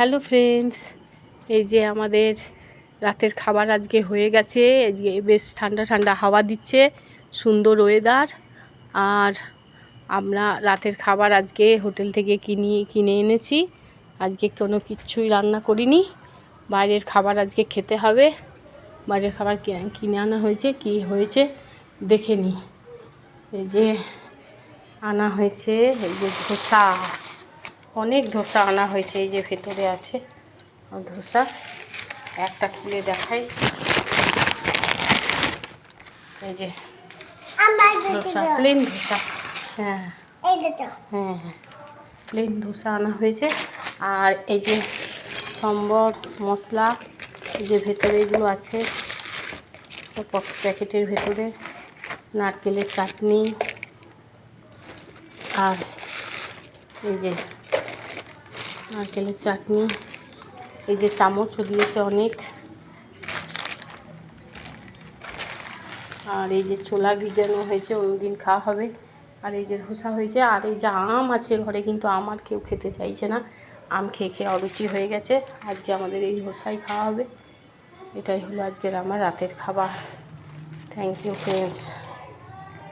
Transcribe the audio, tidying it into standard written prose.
Hello friends, এই যে আমাদের রাতের খাবার আজকে হয়ে গেছে। আজকে বেশ ঠান্ডা ঠান্ডা হাওয়া দিচ্ছে, সুন্দর ওয়েদার। আর আমরা রাতের খাবার আজকে হোটেল থেকে কিনে এনেছি। আজকে কোনো কিচ্ছুই রান্না করিনি, বাইরের খাবার আজকে খেতে হবে। বাইরের খাবার কিনে আনা হয়েছে, কি হয়েছে দেখে নিই। এই যে আনা হয়েছে, এই যে ধোসা, অনেক ধোসা আনা হয়েছে। এই যে ভেতরে আছে ধোসা, একটা খুলে দেখাই। এই যে ধোসা, প্লেন ধোসা। হ্যাঁ হ্যাঁ হ্যাঁ, প্লেন ধোসা আনা হয়েছে। আর এই যে সম্বর মশলা, এই যে ভেতরে এগুলো আছে প্যাকেটের ভেতরে, নারকেলের চাটনি, আর এই যে নারকেলের চাটনি, এই যে চামচও দিয়েছে অনেক, আর এই যে ছোলা ভিজানো হয়েছে, অন্যদিন খাওয়া হবে। আর এই যে ধোসা হয়েছে, আর এই যে আম আছে ঘরে, কিন্তু আম আর কেউ খেতে চাইছে না। আম খেয়ে খেয়ে অরুচি হয়ে গেছে। আজকে আমাদের এই ধোসাই খাওয়া হবে। এটাই হলো আজকের আমার রাতের খাবার। Thank you friends.